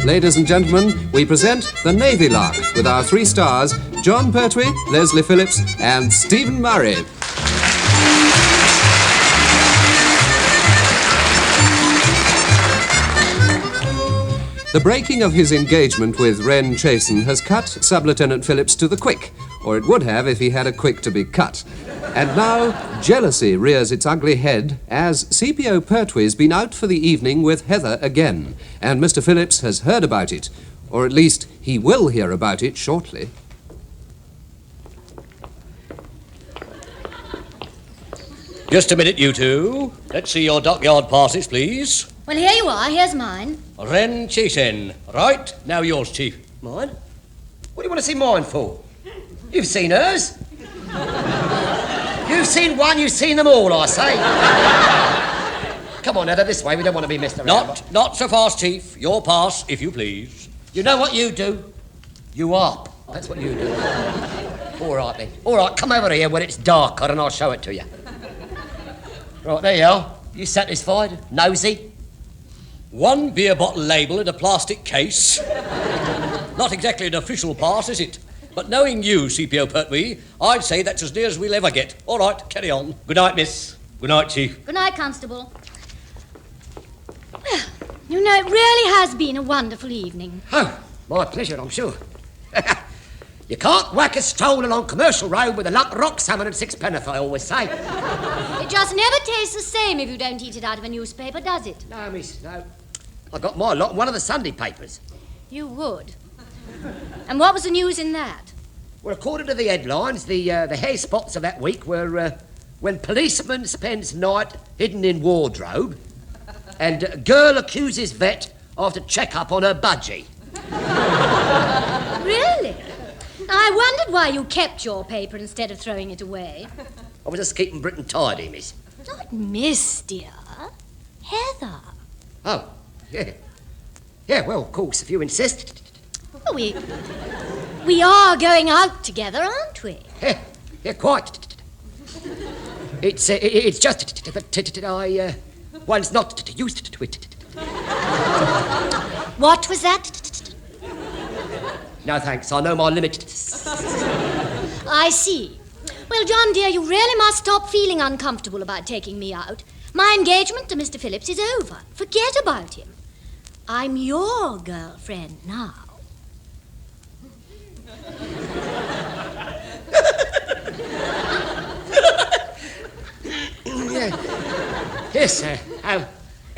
Ladies and gentlemen, we present the Navy Lark with our 3 stars, John Pertwee, Leslie Phillips and Stephen Murray. The breaking of his engagement with Wren Chasen has cut Sub-Lieutenant Phillips to the quick, or it would have if he had a quick to be cut. And now, jealousy rears its ugly head as CPO Pertwee's been out for the evening with Heather again, and Mr. Phillips has heard about it, or at least he will hear about it shortly. Just a minute, you two. Let's see your dockyard passes, please. Well, here you are. Here's mine. Wren Chasen. Right, now yours, Chief. Mine? What do you want to see mine for? You've seen hers. You've seen one, you've seen them all, I say. Come on, Heather, this way. We don't want to be messed around. Not so fast, Chief. Your pass, if you please. You know what you do? You up. That's what you do. All right, then. All right, come over here when it's darker and I'll show it to you. Right, there you are. You satisfied? Nosy? 1 beer bottle label in a plastic case. Not exactly an official pass, is it? But knowing you, CPO Pertwee, I'd say that's as near as we'll ever get. All right, carry on. Good night, miss. Good night, Chief. Good night, Constable. Well, you know, it really has been a wonderful evening. Oh, my pleasure, I'm sure. You can't whack a stroll along Commercial Road with a lump of rock salmon and 6 pence, I always say. It just never tastes the same if you don't eat it out of a newspaper, does it? No, miss, no. I got my lot in one of the Sunday papers. You would. And what was the news in that? Well, according to the headlines, the hair spots of that week were when policeman spends night hidden in wardrobe and girl accuses vet after check-up on her budgie. Really? I wondered why you kept your paper instead of throwing it away. I was just keeping Britain tidy, miss. Not Miss, dear. Heather. Oh, yeah. Yeah, well, of course, if you insist. Well, we are going out together, aren't we? Yeah, quite. It's just that one's not used to it. What was that? No, thanks. I know my limit. I see. Well, John, dear, you really must stop feeling uncomfortable about taking me out. My engagement to Mr. Phillips is over. Forget about him. I'm your girlfriend now. Yes, sir.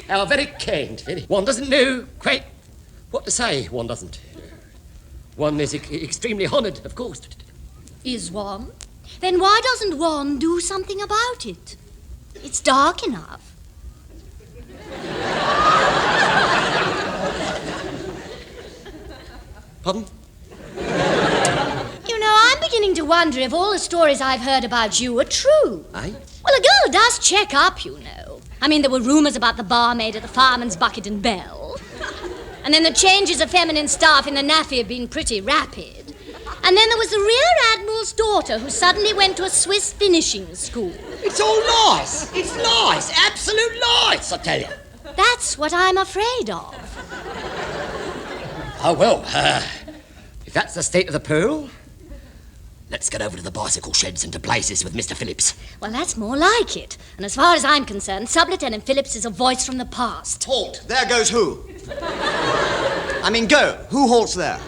How very kind. One doesn't know quite what to say, one doesn't. One is extremely honoured, of course. Is one? Then why doesn't one do something about it? It's dark enough. Pardon? You know, I'm beginning to wonder if all the stories I've heard about you are true. Aye? Well, a girl does check up, you know. I mean, there were rumours about the barmaid at the Fireman's Bucket and Bell. And then the changes of feminine staff in the NAFI have been pretty rapid. And then there was the Rear Admiral's daughter who suddenly went to a Swiss finishing school. It's all lies. It's lies. Absolute lies, I tell you. That's what I'm afraid of. Oh, well, if that's the state of the Pearl, let's get over to the bicycle sheds and to places with Mr. Phillips. Well, that's more like it. And as far as I'm concerned, Sub-Lieutenant Phillips is a voice from the past. Halt! There goes who? I mean, go. Who halts there?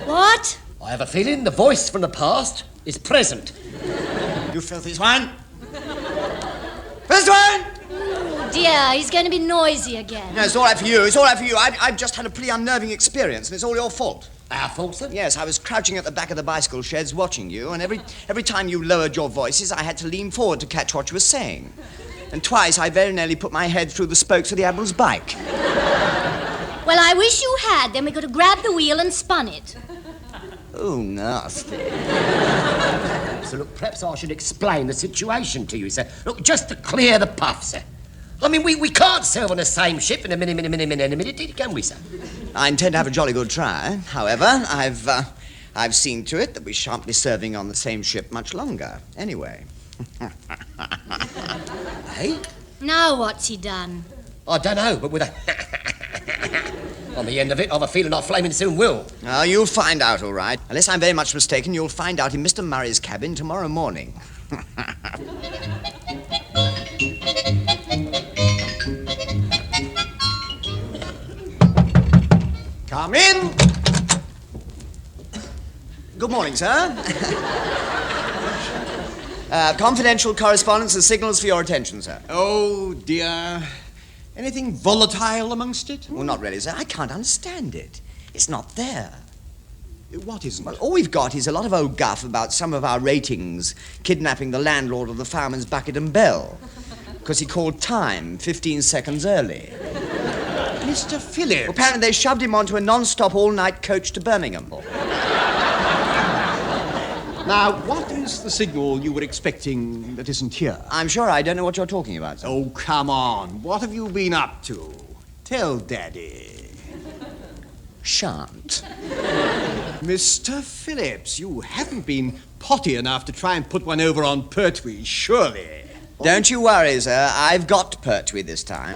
What? I have a feeling the voice from the past is present. You filthy swine! Filthy swine! Oh, dear, he's going to be noisy again. No, it's all right for you. It's all right for you. I've just had a pretty unnerving experience, and it's all your fault. Our fault, sir? Yes, I was crouching at the back of the bicycle sheds watching you, and every time you lowered your voices, I had to lean forward to catch what you were saying. And twice I very nearly put my head through the spokes of the Admiral's bike. Well, I wish you had. Then we could have grabbed the wheel and spun it. Oh, nasty. So, look, perhaps I should explain the situation to you, sir. Look, just to clear the puff, sir. I mean, we can't serve on the same ship in a minute, can we, sir? I intend to have a jolly good try. However, I've seen to it that we shan't be serving on the same ship much longer, anyway. Hey? Now what's he done? I don't know, but with a on the end of it, I've a feeling I flaming soon will. Oh, you'll find out, all right. Unless I'm very much mistaken, you'll find out in Mr. Murray's cabin tomorrow morning. Come in. Good morning, sir. Confidential correspondence and signals for your attention, sir. Oh, dear. Anything volatile amongst it? Well, not really, sir. I can't understand it. It's not there. What isn't? Well, all we've got is a lot of old guff about some of our ratings kidnapping the landlord of the Fireman's Bucket and Bell because he called time 15 seconds early. Mr. Phillips. Well, apparently they shoved him onto a non-stop all-night coach to Birmingham. Now, what is the signal you were expecting that isn't here? I'm sure I don't know what you're talking about, sir. Oh, come on. What have you been up to? Tell Daddy. Shan't. Mr. Phillips, you haven't been potty enough to try and put one over on Pertwee, surely. Don't you worry, sir. I've got Pertwee this time.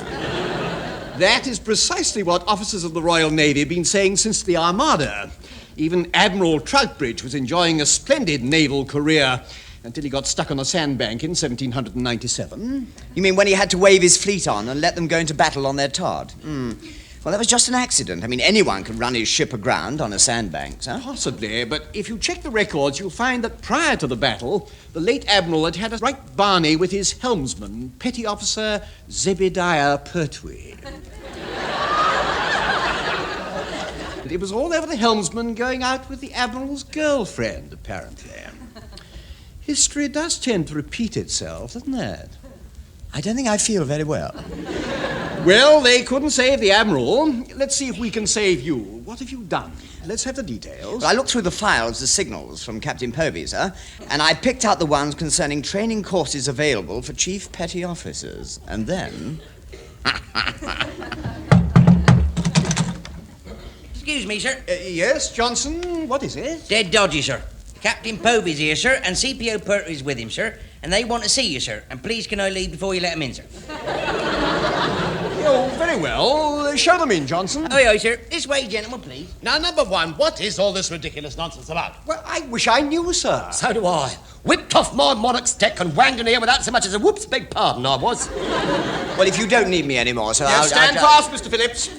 That is precisely what officers of the Royal Navy have been saying since the Armada. Even Admiral Troutbridge was enjoying a splendid naval career until he got stuck on a sandbank in 1797. You mean when he had to wave his fleet on and let them go into battle on their Todd? Well, that was just an accident. I mean, anyone can run his ship aground on a sandbank, sir. Possibly, but if you check the records, you'll find that prior to the battle, the late Admiral had a right barney with his helmsman, Petty Officer Zebediah Pertwee. And it was all over the helmsman going out with the Admiral's girlfriend, apparently. History does tend to repeat itself, doesn't it? I don't think I feel very well. Well, they couldn't save the Admiral. Let's see if we can save you. What have you done? Let's have the details. I looked through the files, the signals from Captain Povey, sir, and I picked out the ones concerning training courses available for chief petty officers. And then... Excuse me, sir. Yes, Johnson, what is it? Dead dodgy, sir. Captain Povey's here, sir, and CPO Pertwee's with him, sir, and they want to see you, sir. And please can I leave before you let them in, sir? Oh, very well. Show them in, Johnson. Aye, aye, sir. This way, gentlemen, please. Now, number one, what is all this ridiculous nonsense about? Well, I wish I knew, sir. So do I. Whipped off my monarch's deck and wanged in here without so much as a whoops, beg pardon, I was. Well, if you don't need me anymore, sir, Yes, I'll... stand fast, Mr. Phillips.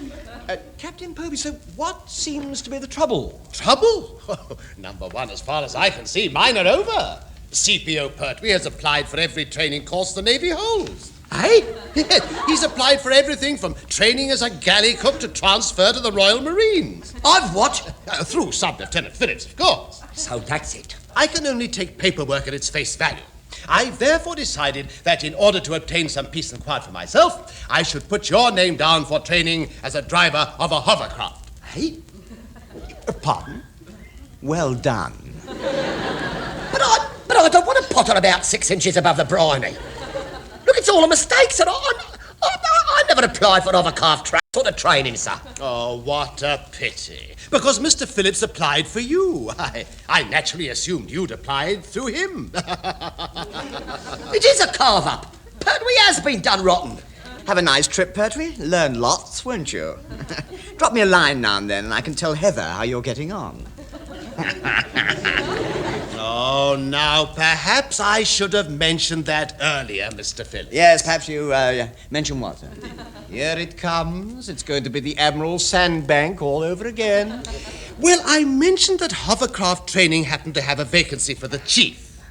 Captain Povey, so what seems to be the trouble? Trouble? Oh, number one, as far as I can see, mine are over. CPO Pertwee has applied for every training course the Navy holds. Hey? Yes, he's applied for everything from training as a galley cook to transfer to the Royal Marines. I've what? Through Sub-Lieutenant Phillips, of course. So that's it. I can only take paperwork at its face value. I've therefore decided that in order to obtain some peace and quiet for myself, I should put your name down for training as a driver of a hovercraft. Hey? Pardon? Well done. But I don't want to potter about 6 inches above the briny. Look, it's all a mistake, sir. I never applied for an hovercraft or the training, sir. Oh, what a pity. Because Mr. Phillips applied for you. I naturally assumed you'd applied through him. It is a carve-up. Pertwee has been done rotten. Have a nice trip, Pertwee. Learn lots, won't you? Drop me a line now and then, and I can tell Heather how you're getting on. Oh, now, perhaps I should have mentioned that earlier, Mr. Phillips. Yes, perhaps you mention what, sir? Here it comes. It's going to be the Admiral's sandbank all over again. Well, I mentioned that hovercraft training happened to have a vacancy for the chief.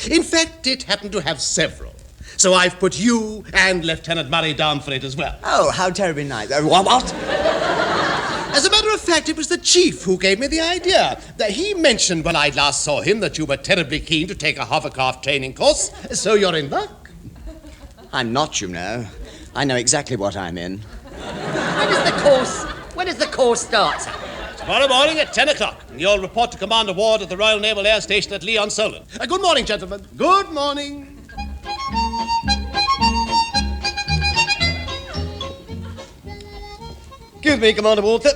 In fact, it happened to have several. So I've put you and Lieutenant Murray down for it as well. Oh, how terribly nice. What? As a matter of fact, it was the chief who gave me the idea. That he mentioned when I last saw him that you were terribly keen to take a hovercraft training course, so you're in luck. I'm not, you know. I know exactly what I'm in. When does the course start, sir? Tomorrow morning at 10 o'clock. You'll report to Commander Ward at the Royal Naval Air Station at Leon-Solon. Good morning, gentlemen. Good morning. Excuse me, Commander Walter.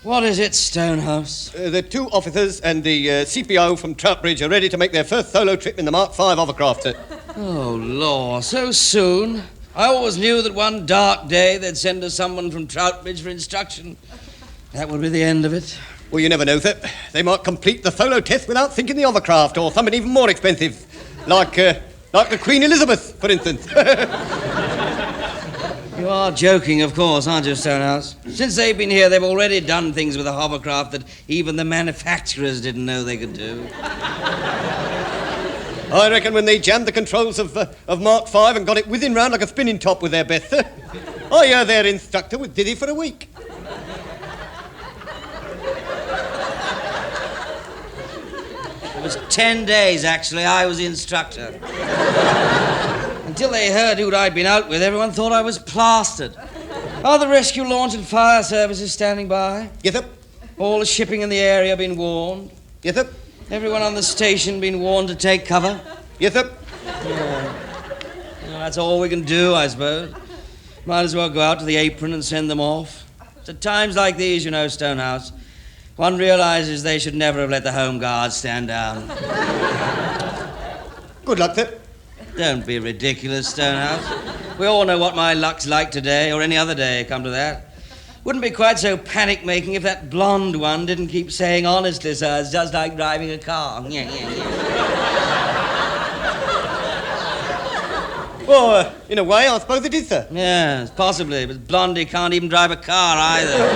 What is it, Stonehouse? The 2 officers and the CPO from Troutbridge are ready to make their first solo trip in the Mark V hovercraft, sir. Oh, Lord, so soon? I always knew that one dark day they'd send us someone from Troutbridge for instruction. That would be the end of it. Well, you never know, Thip. They might complete the photo test without thinking the Hovercraft, or something even more expensive. Like the Queen Elizabeth, for instance. You are joking, of course, aren't you, Stonehouse? Since they've been here, they've already done things with the Hovercraft that even the manufacturers didn't know they could do. I reckon when they jammed the controls of Mark V and got it whizzing round like a spinning top with their best. Their instructor was dizzy for a week. It was 10 days, actually, I was the instructor. Until they heard who I'd been out with, everyone thought I was plastered. Are the rescue launch and fire services standing by? Yes, sir. All the shipping in the area been warned? Yes, sir. Everyone on the station been warned to take cover? Yes, sir. Well, that's all we can do, I suppose. Might as well go out to the apron and send them off. It's at times like these, you know, Stonehouse, one realises they should never have let the Home Guards stand down. Good luck, sir. Don't be ridiculous, Stonehouse. We all know what my luck's like today, or any other day, come to that. Wouldn't be quite so panic-making if that blonde one didn't keep saying, honestly, sir, it's just like driving a car. Well, in a way, I suppose it is, sir. Yes, possibly, but Blondie can't even drive a car either.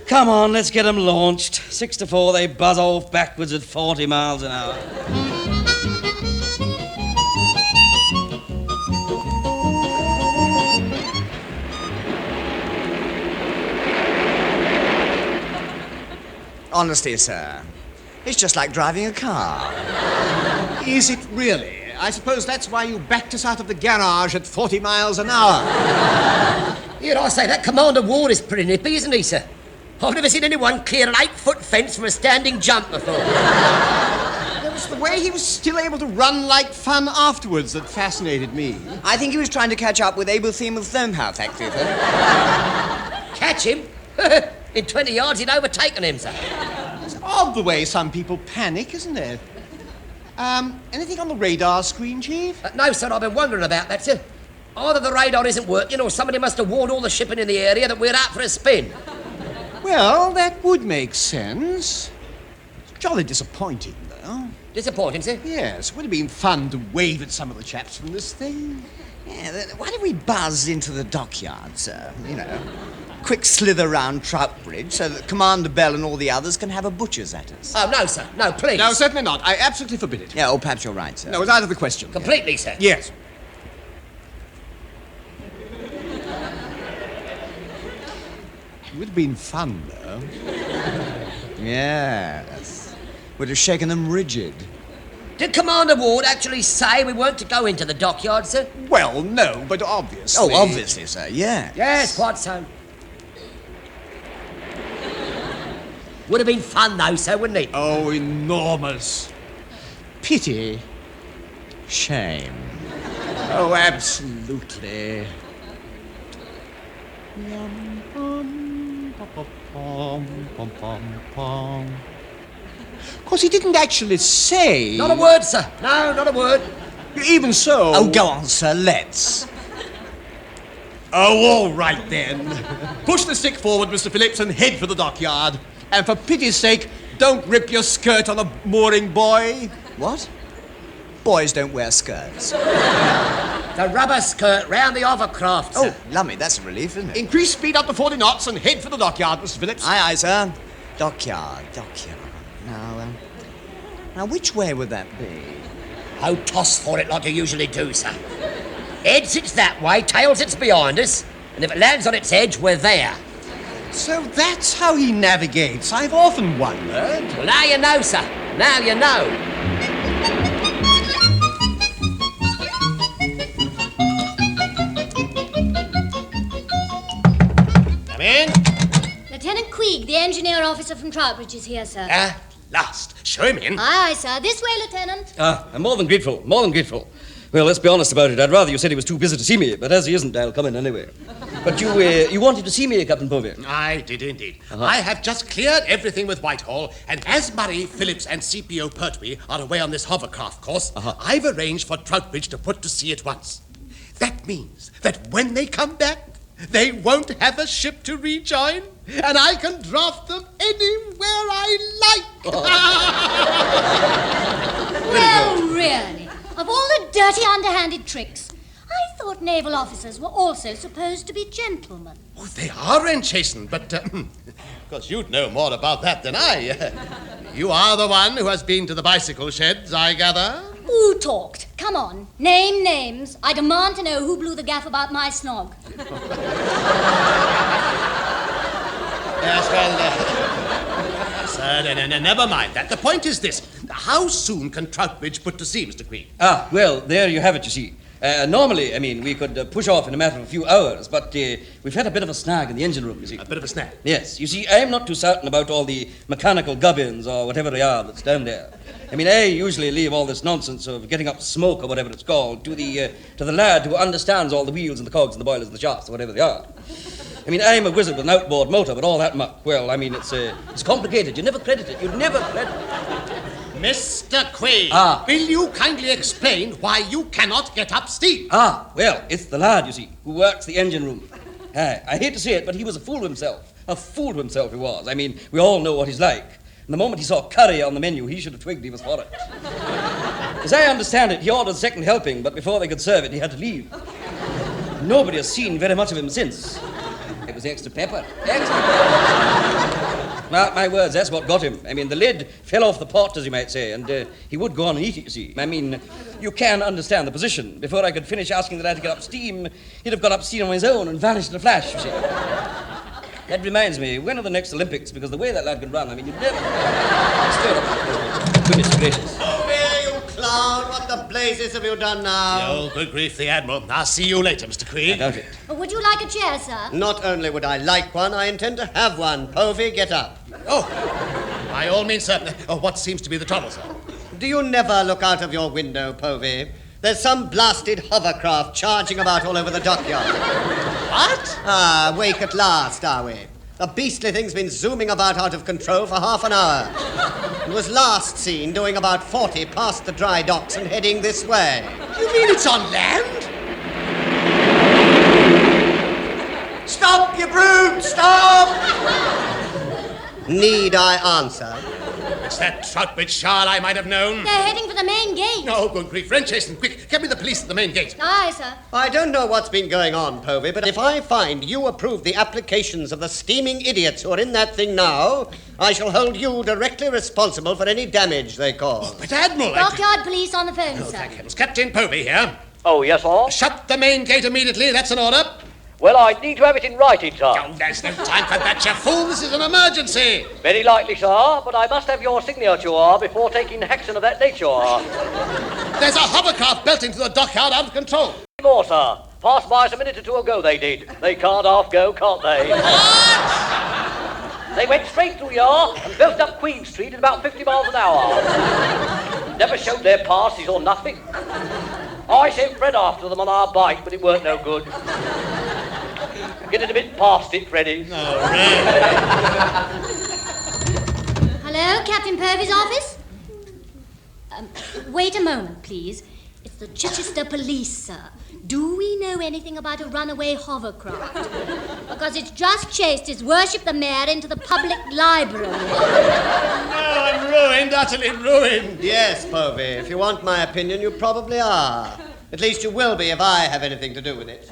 Come on, let's get them launched. 6 to 4, they buzz off backwards at 40 miles an hour. Honestly, sir, it's just like driving a car. Is it really? I suppose that's why you backed us out of the garage at 40 miles an hour. Here, I say, that Commander Ward is pretty nippy, isn't he, sir? I've never seen anyone clear an 8-foot fence from a standing jump before. It was the way he was still able to run like fun afterwards that fascinated me. I think he was trying to catch up with Abel Thiem of Thomhouse, actually, sir. Catch him? In 20 yards, he'd overtaken him, sir. It's odd the way some people panic, isn't it? Anything on the radar screen, Chief? No, sir, I've been wondering about that, sir. Either the radar isn't working or somebody must have warned all the shipping in the area that we're out for a spin. Well, that would make sense. It's jolly disappointing, though. Disappointing, sir? Yes, it would have been fun to wave at some of the chaps from this thing. Yeah, why don't we buzz into the dockyard, sir? You know, quick slither round Troutbridge so that Commander Bell and all the others can have a butcher's at us. Oh, no, sir. No, please. No, certainly not. I absolutely forbid it. Yeah, perhaps you're right, sir. No, it's out of the question. Completely, sir. Yes. It would have been fun, though. Yes. Would have shaken them rigid. Did Commander Ward actually say we weren't to go into the dockyard, sir? Well, no, but obviously... Oh, obviously, sir, yes. Yes, quite so. Would have been fun, though, sir, wouldn't it? Oh, enormous. Pity. Shame. Oh, absolutely. Of course, he didn't actually say... Not a word, sir. No, not a word. Even so... Oh, go on, sir, let's. Oh, all right, then. Push the stick forward, Mr. Phillips, and head for the dockyard. And for pity's sake, don't rip your skirt on a mooring buoy. What? Boys don't wear skirts. The rubber skirt round the Hovercraft, sir. Oh, lummy, that's a relief, isn't it? Increase speed up to 40 knots and head for the dockyard, Mr. Phillips. Aye, aye, sir. Dockyard. Now, which way would that be? Oh, toss for it like you usually do, sir. Heads it's that way, tails it's behind us, and if it lands on its edge, we're there. So that's how he navigates. I've often wondered. Well, now you know, sir. Now you know. Come in. Lieutenant Queeg, the engineer officer from Troutbridge, is here, sir. Last. Show him in. Aye, aye, sir. This way, Lieutenant. I'm more than grateful, more than grateful. Well, let's be honest about it. I'd rather you said he was too busy to see me, but as he isn't, I'll come in anyway. But you wanted to see me, Captain Povey? I did indeed. I have just cleared everything with Whitehall, and as Murray, Phillips, and CPO Pertwee are away on this hovercraft course, I've arranged for Troutbridge to put to sea at once. That means that when they come back, they won't have a ship to rejoin, and I can draft them anywhere I like. Well, really, of all the dirty, underhanded tricks, I thought naval officers were also supposed to be gentlemen. Oh, they are Renchasen, but, of course, you'd know more about that than I. You are the one who has been to the bicycle sheds, I gather? Who talked? Come on, name names. I demand to know who blew the gaff about my snog. Yes, well, sir, no, never mind that. The point is this. How soon can Troutbridge put to sea, Mr. Queen? Well, there you have it, you see. Normally, we could push off in a matter of a few hours, but we've had a bit of a snag in the engine room, you see. A bit of a snag? Yes. You see, I'm not too certain about all the mechanical gubbins or whatever they are that's down there. I usually leave all this nonsense of getting up smoke or whatever it's called to the lad who understands all the wheels and the cogs and the boilers and the shafts or whatever they are. I'm a wizard with an outboard motor, but all that muck, well, it's complicated. You never credit it. You'd never credit it. Mr. Queen, will you kindly explain why you cannot get up steam? Well, it's the lad, you see, who works the engine room. I hate to say it, but he was a fool to himself. A fool to himself he was. We all know what he's like. And the moment he saw curry on the menu, he should have twigged he was for it. As I understand it, he ordered a second helping, but before they could serve it, he had to leave. Nobody has seen very much of him since. It was extra pepper. Extra pepper. Mark my words, that's what got him. The lid fell off the pot, as you might say, and he would go on and eat it, you see. You can understand the position. Before I could finish asking the lad to get up steam, he'd have got up steam on his own and vanished in a flash, you see. That reminds me, when are the next Olympics? Because the way that lad can run, you'd never... Goodness gracious. Oh, there, you clown. What the blazes have you done now? Oh, good grief, the Admiral. I'll see you later, Mr. Queen. I doubt it. Would you like a chair, sir? Not only would I like one, I intend to have one. Povey, get up. Oh, by all means, sir. What seems to be the trouble, sir? Do you never look out of your window, Povey? There's some blasted hovercraft charging about all over the dockyard. What? Wake at last, are we? The beastly thing's been zooming about out of control for half an hour. It was last seen doing about 40 past the dry docks and heading this way. You mean it's on land? Stop, you brute! Stop! Need I answer? It's that Troutbridge Shard I might have known. They're heading for the main gate. Oh, good grief. Renchasen, quick, get me the police at the main gate. Aye, sir. I don't know what's been going on, Povey, but if I find you approve the applications of the steaming idiots who are in that thing now, I shall hold you directly responsible for any damage they cause. But, Admiral... Dockyard police on the phone, sir. Thank heavens. Captain Povey here. Oh, yes, sir? Shut the main gate immediately. That's an order. Well, I need to have it in writing, sir. Oh, there's no time for that, you fool. This is an emergency. Very likely, sir, but I must have your signature before taking action of that nature. There's a hovercraft belting to the dockyard out of control. More, sir. Passed by us a minute or two ago, they did. They can't half go, can't they? What? They went straight through here and built up Queen Street at about 50 miles an hour. Never showed their passes or nothing. I sent Fred after them on our bike, but it weren't no good. Getting a bit past it, Freddie. Oh, really? Hello, Captain Povey's office? Wait a moment, please. It's the Chichester Police, sir. Do we know anything about a runaway hovercraft? Because it's just chased His Worship the Mayor into the public library. No, I'm ruined, utterly ruined. Yes, Povey, if you want my opinion, you probably are. At least you will be if I have anything to do with it.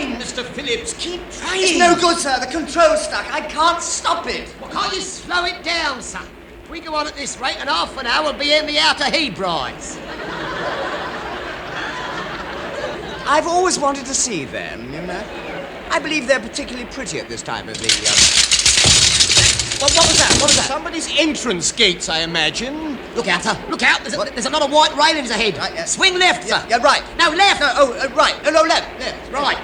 Mr. Phillips, keep trying. It's no good, sir. The control's stuck. I can't stop it. Well, can't you slow it down, son? If we go on at this rate, in half an hour we'll be in the Outer Hebrides. I've always wanted to see them, you know. I believe they're particularly pretty at this time of the... What was that? What was that? Somebody's entrance gates, I imagine. Look out, sir. Look out. There's a lot of white railings ahead. Right, Swing left, sir. Yeah, right. No, left. Right. No, left. Right.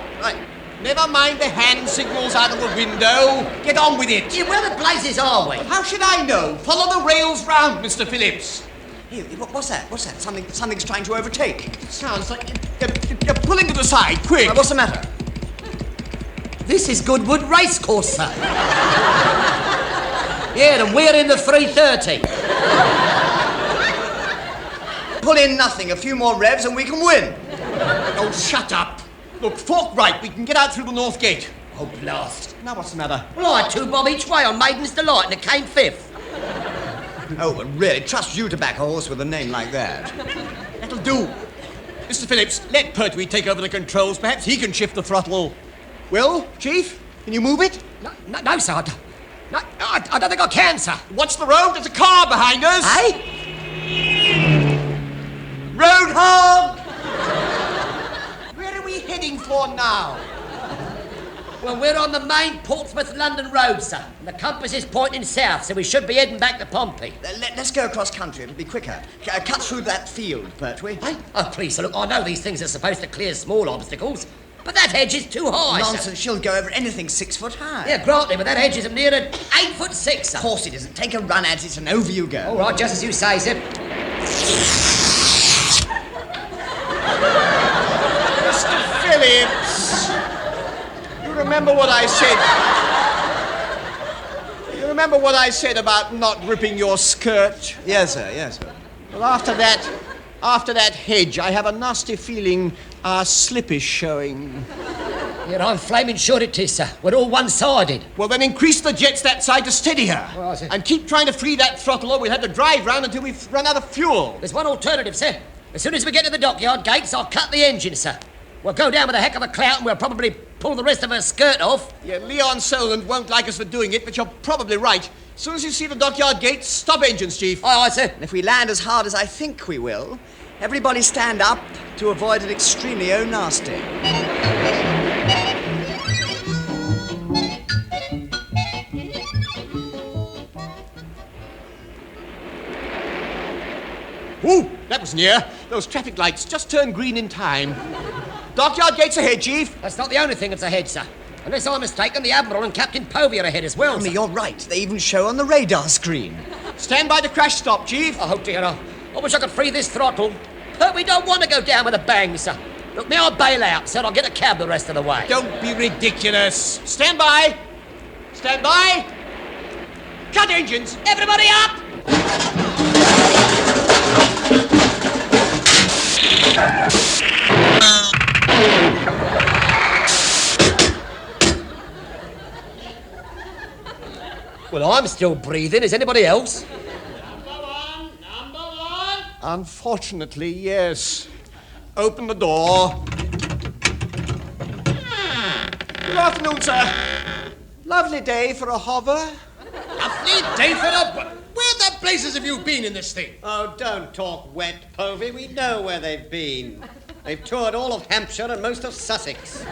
Never mind. mind the hand signals out of the window. Get on with it. Yeah, where the blazes are we? How should I know? Follow the rails round, Mr. Phillips. Here, what's that? What's that? Something's trying to overtake. Sounds like you're pulling to the side, quick. What's the matter? This is Goodwood Racecourse, sir. Yeah, and we're in the 3:30. Pull in nothing. A few more revs and we can win. Oh, shut up. Look, fork right. We can get out through the north gate. Oh, blast. Now, what's the matter? Well, I had 2 bob each way on Maiden's Delight and it came 5th. Oh, well, really, trust you to back a horse with a name like that. That'll do. Mr. Phillips, let Pertwee take over the controls. Perhaps he can shift the throttle. Will, Chief, can you move it? No, sir. I don't think I can, sir. Watch the road. There's a car behind us. Hey? Roadhog! Where are we heading for now? Well, we're on the main Portsmouth-London road, sir. And the compass is pointing south, so we should be heading back to Pompey. Let's go across country. It'll be quicker. Cut through that field, Pertwee. Hey? Oh, please, sir, look, I know these things are supposed to clear small obstacles, but that hedge is too high, Nonsense. sir. She'll go over anything 6 foot high. Yeah, granted, but that hedge is near 8'6", sir. Of course it isn't. Take a run at it and over you go. All right, just as you say, sir. Mr. Phillips, you remember what I said? You remember what I said about not ripping your skirt? Yes, sir. Yes, sir. Well, after that hedge, I have a nasty feeling our slip is showing. Yeah, I'm flaming sure it is, sir. We're all one-sided. Well, then increase the jets that side to steady her. Well, I see. And keep trying to free that throttle or we'll have to drive round until we've run out of fuel. There's one alternative, sir. As soon as we get to the dockyard gates, I'll cut the engine, sir. We'll go down with a heck of a clout and we'll probably pull the rest of her skirt off. Yeah, Leon Solent won't like us for doing it, but you're probably right. As soon as you see the dockyard gates, stop engines, Chief. Aye, sir. And if we land as hard as I think we will, everybody stand up to avoid an extremely nasty. Ooh, that was near. Those traffic lights just turned green in time. Dockyard gates ahead, Chief. That's not the only thing that's ahead, sir. Unless I'm mistaken, the Admiral and Captain Povey are ahead as well, sir. You're right. They even show on the radar screen. Stand by the crash stop, Chief. Oh, dear, I wish I could free this throttle. But we don't want to go down with a bang, sir. Look, may I bail out, sir? I'll get a cab the rest of the way. Don't be ridiculous. Stand by. Stand by. Cut engines. Everybody up! Well, I'm still breathing. Is anybody else? Number one. Unfortunately, yes. Open the door. Good afternoon, sir. Lovely day for a hover. Lovely day for a... Where the blazes have you been in this thing? Oh, don't talk wet, Povey. We know where they've been. They've toured all of Hampshire and most of Sussex.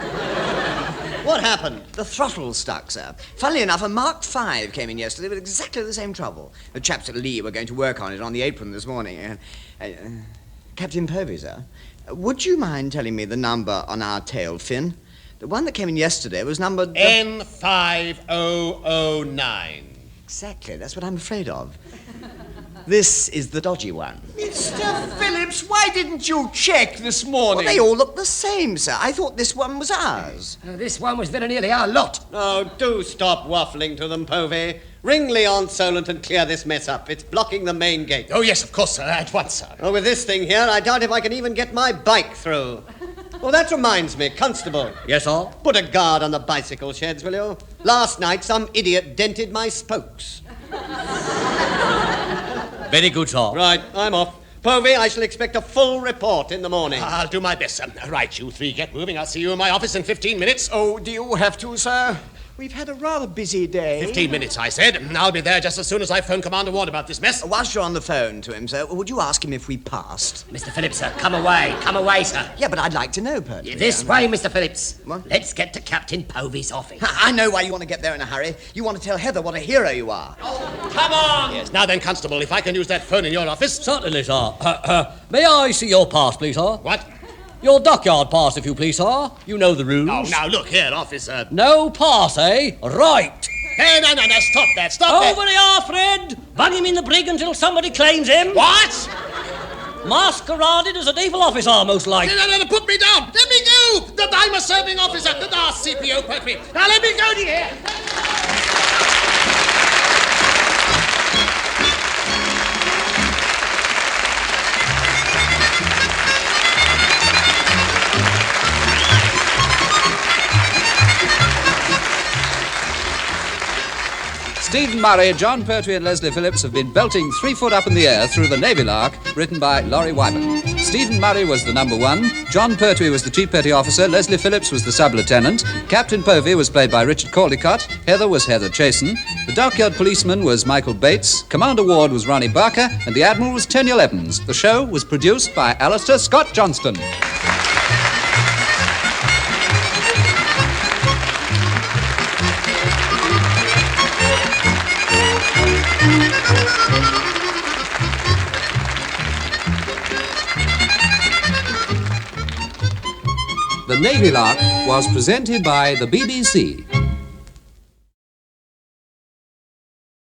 What happened? The throttle stuck, sir. Funnily enough, a Mark V came in yesterday with exactly the same trouble. The chaps at Lee were going to work on it on the apron this morning. Captain Povey, sir, would you mind telling me the number on our tail fin? The one that came in yesterday was numbered... N5009. Exactly, that's what I'm afraid of. This is the dodgy one. Mr. Phillips, why didn't you check this morning? Well, they all look the same, sir. I thought this one was ours. This one was very nearly our lot. Oh, do stop waffling to them, Povey. Ring Leon Solent and clear this mess up. It's blocking the main gate. Oh, yes, of course, sir. At once, sir. Oh, with this thing here, I doubt if I can even get my bike through. Oh, that reminds me, Constable. Yes, sir? Put a guard on the bicycle sheds, will you? Last night, some idiot dented my spokes. Very good, sir. Right, I'm off. Povey, I shall expect a full report in the morning. I'll do my best, sir. Right, you three, get moving. I'll see you in my office in 15 minutes. Oh, do you have to, sir? We've had a rather busy day. 15 minutes, I said. I'll be there just as soon as I phone Commander Ward about this mess. Whilst you're on the phone to him, sir, would you ask him if we passed? Mr. Phillips, sir, come away, sir. Yeah, but I'd like to know, Pertwee. This way, Mr. Phillips. What? Let's get to Captain Povey's office. I know why you want to get there in a hurry. You want to tell Heather what a hero you are. Oh, come on! Yes, now then, Constable, if I can use that phone in your office. Certainly, sir. May I see your pass, please, sir? What? Your dockyard pass, if you please, sir. You know the rules. Oh, now look here, officer. No pass, eh? Right. Hey, no, stop that, stop that. Over the Fred. Bung him in the brig until somebody claims him. What? Masqueraded as a naval officer, most like. No, put me down. Let me go. That I'm a serving officer. That CPO Pertwee. Now let me go to here. Stephen Murray, John Pertwee and Leslie Phillips have been belting 3 foot up in the air through the Navy Lark, written by Laurie Wyman. Stephen Murray was the number 1, John Pertwee was the chief petty officer, Leslie Phillips was the sub-lieutenant, Captain Povey was played by Richard Caldicott, Heather was Heather Chasen, the dockyard policeman was Michael Bates, Commander Ward was Ronnie Barker, and the Admiral was Teniel Evans. The show was produced by Alistair Scott Johnston. The Navy Lark was presented by the BBC.